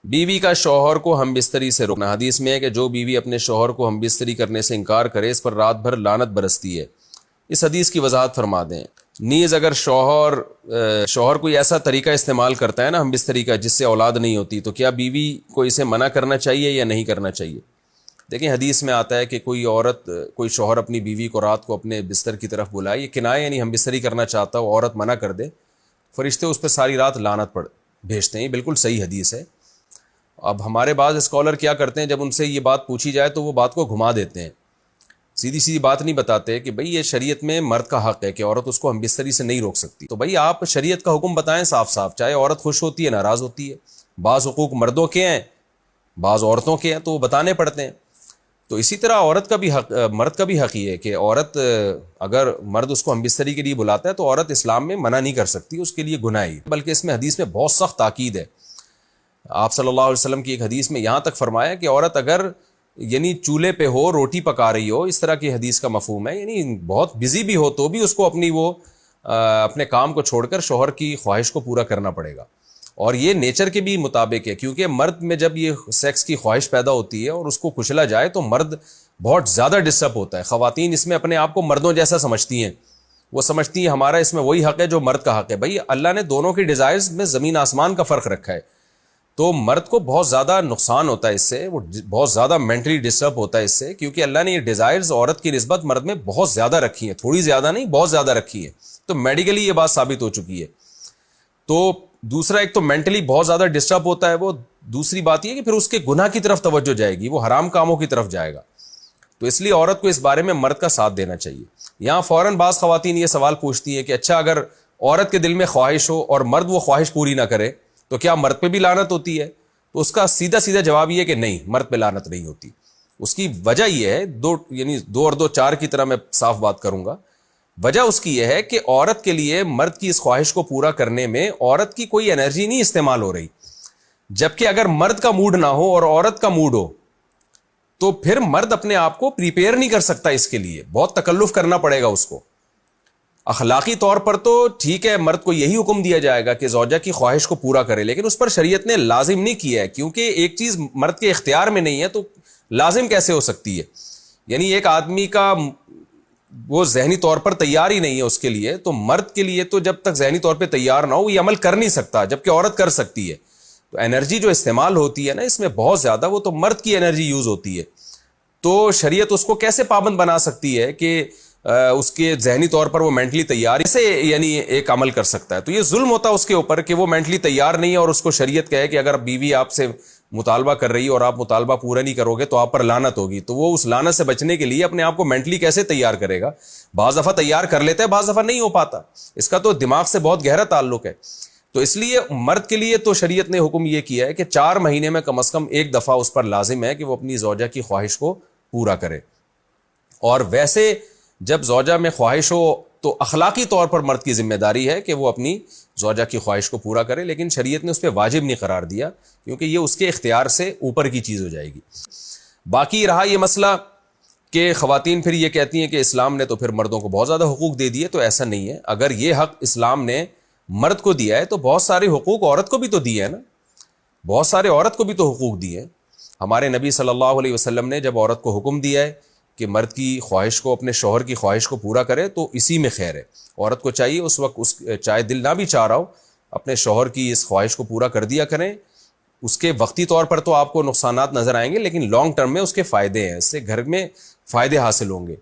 بیوی کا شوہر کو ہم بستری سے روکنا۔ حدیث میں ہے کہ جو بیوی اپنے شوہر کو ہم بستری کرنے سے انکار کرے اس پر رات بھر لعنت برستی ہے۔ اس حدیث کی وضاحت فرما دیں۔ نیز اگر شوہر کوئی ایسا طریقہ استعمال کرتا ہے نا ہم بستری کا جس سے اولاد نہیں ہوتی، تو کیا بیوی کو اسے منع کرنا چاہیے یا نہیں کرنا چاہیے؟ دیکھیں حدیث میں آتا ہے کہ کوئی شوہر اپنی بیوی کو رات کو اپنے بستر کی طرف بلائے، یہ کنایہ یعنی ہم بستری کرنا چاہتا ہو، عورت منع کر دے، فرشتے اس پہ ساری رات لعنت بھیجتے ہیں۔ یہ بالکل صحیح حدیث ہے۔ اب ہمارے بعض اسکالر کیا کرتے ہیں، جب ان سے یہ بات پوچھی جائے تو وہ بات کو گھما دیتے ہیں، سیدھی سیدھی بات نہیں بتاتے کہ بھئی یہ شریعت میں مرد کا حق ہے کہ عورت اس کو ہم بستری سے نہیں روک سکتی۔ تو بھئی آپ شریعت کا حکم بتائیں صاف صاف، چاہے عورت خوش ہوتی ہے ناراض ہوتی ہے، بعض حقوق مردوں کے ہیں بعض عورتوں کے ہیں تو وہ بتانے پڑتے ہیں۔ تو اسی طرح مرد کا بھی حق یہ ہے کہ عورت اگر مرد اس کو ہم بستری کے لیے بلاتا ہے تو عورت اسلام میں منع نہیں کر سکتی، اس کے لیے گناہ ہی، بلکہ اس میں حدیث میں بہت سخت تاکید ہے۔ آپ صلی اللہ علیہ وسلم کی ایک حدیث میں یہاں تک فرمایا کہ عورت اگر یعنی چولہے پہ ہو روٹی پکا رہی ہو، اس طرح کی حدیث کا مفہوم ہے، یعنی بہت بزی بھی ہو تو بھی اس کو اپنے کام کو چھوڑ کر شوہر کی خواہش کو پورا کرنا پڑے گا۔ اور یہ نیچر کے بھی مطابق ہے، کیونکہ مرد میں جب یہ سیکس کی خواہش پیدا ہوتی ہے اور اس کو کچلا جائے تو مرد بہت زیادہ ڈسٹرب ہوتا ہے۔ خواتین اس میں اپنے آپ کو مردوں جیسا سمجھتی ہیں، وہ سمجھتی ہیں ہمارا اس میں وہی حق ہے جو مرد کا حق ہے۔ بھائی اللہ نے دونوں کی ڈیزائرز میں زمین آسمان کا فرق رکھا ہے، تو مرد کو بہت زیادہ نقصان ہوتا ہے اس سے، وہ بہت زیادہ مینٹلی ڈسٹرب ہوتا ہے اس سے، کیونکہ اللہ نے یہ ڈیزائرز عورت کی نسبت مرد میں بہت زیادہ رکھی ہیں، تھوڑی زیادہ نہیں بہت زیادہ رکھی ہیں، تو میڈیکلی یہ بات ثابت ہو چکی ہے۔ تو دوسرا ایک تو مینٹلی بہت زیادہ ڈسٹرب ہوتا ہے وہ، دوسری بات یہ کہ پھر اس کے گناہ کی طرف توجہ جائے گی، وہ حرام کاموں کی طرف جائے گا۔ تو اس لیے عورت کو اس بارے میں مرد کا ساتھ دینا چاہیے۔ یہاں فوراً بعض خواتین یہ سوال پوچھتی ہیں کہ اچھا اگر عورت کے دل میں خواہش ہو اور مرد وہ خواہش پوری نہ کرے تو کیا مرد پہ بھی لعنت ہوتی ہے؟ تو اس کا سیدھا سیدھا جواب یہ کہ نہیں، مرد پہ لعنت نہیں ہوتی۔ اس کی وجہ یہ ہے، دو اور دو چار کی طرح میں صاف بات کروں گا۔ وجہ اس کی یہ ہے کہ عورت کے لیے مرد کی اس خواہش کو پورا کرنے میں عورت کی کوئی انرجی نہیں استعمال ہو رہی، جبکہ اگر مرد کا موڈ نہ ہو اور عورت کا موڈ ہو تو پھر مرد اپنے آپ کو پریپیئر نہیں کر سکتا، اس کے لیے بہت تکلف کرنا پڑے گا اس کو۔ اخلاقی طور پر تو ٹھیک ہے، مرد کو یہی حکم دیا جائے گا کہ زوجہ کی خواہش کو پورا کرے، لیکن اس پر شریعت نے لازم نہیں کیا ہے، کیونکہ ایک چیز مرد کے اختیار میں نہیں ہے تو لازم کیسے ہو سکتی ہے؟ یعنی ایک آدمی کا وہ ذہنی طور پر تیار ہی نہیں ہے اس کے لیے، تو مرد کے لیے تو جب تک ذہنی طور پہ تیار نہ ہو یہ عمل کر نہیں سکتا، جبکہ عورت کر سکتی ہے۔ تو انرجی جو استعمال ہوتی ہے نا اس میں بہت زیادہ، وہ تو مرد کی انرجی یوز ہوتی ہے، تو شریعت اس کو کیسے پابند بنا سکتی ہے کہ اس کے ذہنی طور پر وہ مینٹلی تیار سے یعنی ایک عمل کر سکتا ہے؟ تو یہ ظلم ہوتا ہے اس کے اوپر کہ وہ مینٹلی تیار نہیں ہے اور اس کو شریعت کہے کہ اگر بیوی آپ سے مطالبہ کر رہی ہے اور آپ مطالبہ پورا نہیں کرو گے تو آپ پر لعنت ہوگی، تو وہ اس لعنت سے بچنے کے لیے اپنے آپ کو مینٹلی کیسے تیار کرے گا؟ بعض دفعہ تیار کر لیتا ہے، بعض دفعہ نہیں ہو پاتا، اس کا تو دماغ سے بہت گہرا تعلق ہے۔ تو اس لیے مرد کے لیے تو شریعت نے حکم یہ کیا ہے کہ 4 مہینے میں کم از کم ایک دفعہ اس پر لازم ہے کہ وہ اپنی زوجہ کی خواہش کو پورا کرے۔ اور ویسے جب زوجہ میں خواہش ہو تو اخلاقی طور پر مرد کی ذمہ داری ہے کہ وہ اپنی زوجہ کی خواہش کو پورا کرے، لیکن شریعت نے اس پہ واجب نہیں قرار دیا، کیونکہ یہ اس کے اختیار سے اوپر کی چیز ہو جائے گی۔ باقی رہا یہ مسئلہ کہ خواتین پھر یہ کہتی ہیں کہ اسلام نے تو پھر مردوں کو بہت زیادہ حقوق دے دیے، تو ایسا نہیں ہے۔ اگر یہ حق اسلام نے مرد کو دیا ہے تو بہت سارے حقوق عورت کو بھی تو دیے ہیں نا، بہت سارے عورت کو بھی تو حقوق دیے ہیں۔ ہمارے نبی صلی اللہ علیہ وسلم نے جب عورت کو حکم دیا ہے کہ مرد کی خواہش کو، اپنے شوہر کی خواہش کو پورا کرے، تو اسی میں خیر ہے۔ عورت کو چاہیے اس وقت چاہے دل نہ بھی چاہ رہا ہو، اپنے شوہر کی اس خواہش کو پورا کر دیا کریں۔ اس کے وقتی طور پر تو آپ کو نقصانات نظر آئیں گے، لیکن لانگ ٹرم میں اس کے فائدے ہیں، اس سے گھر میں فائدے حاصل ہوں گے۔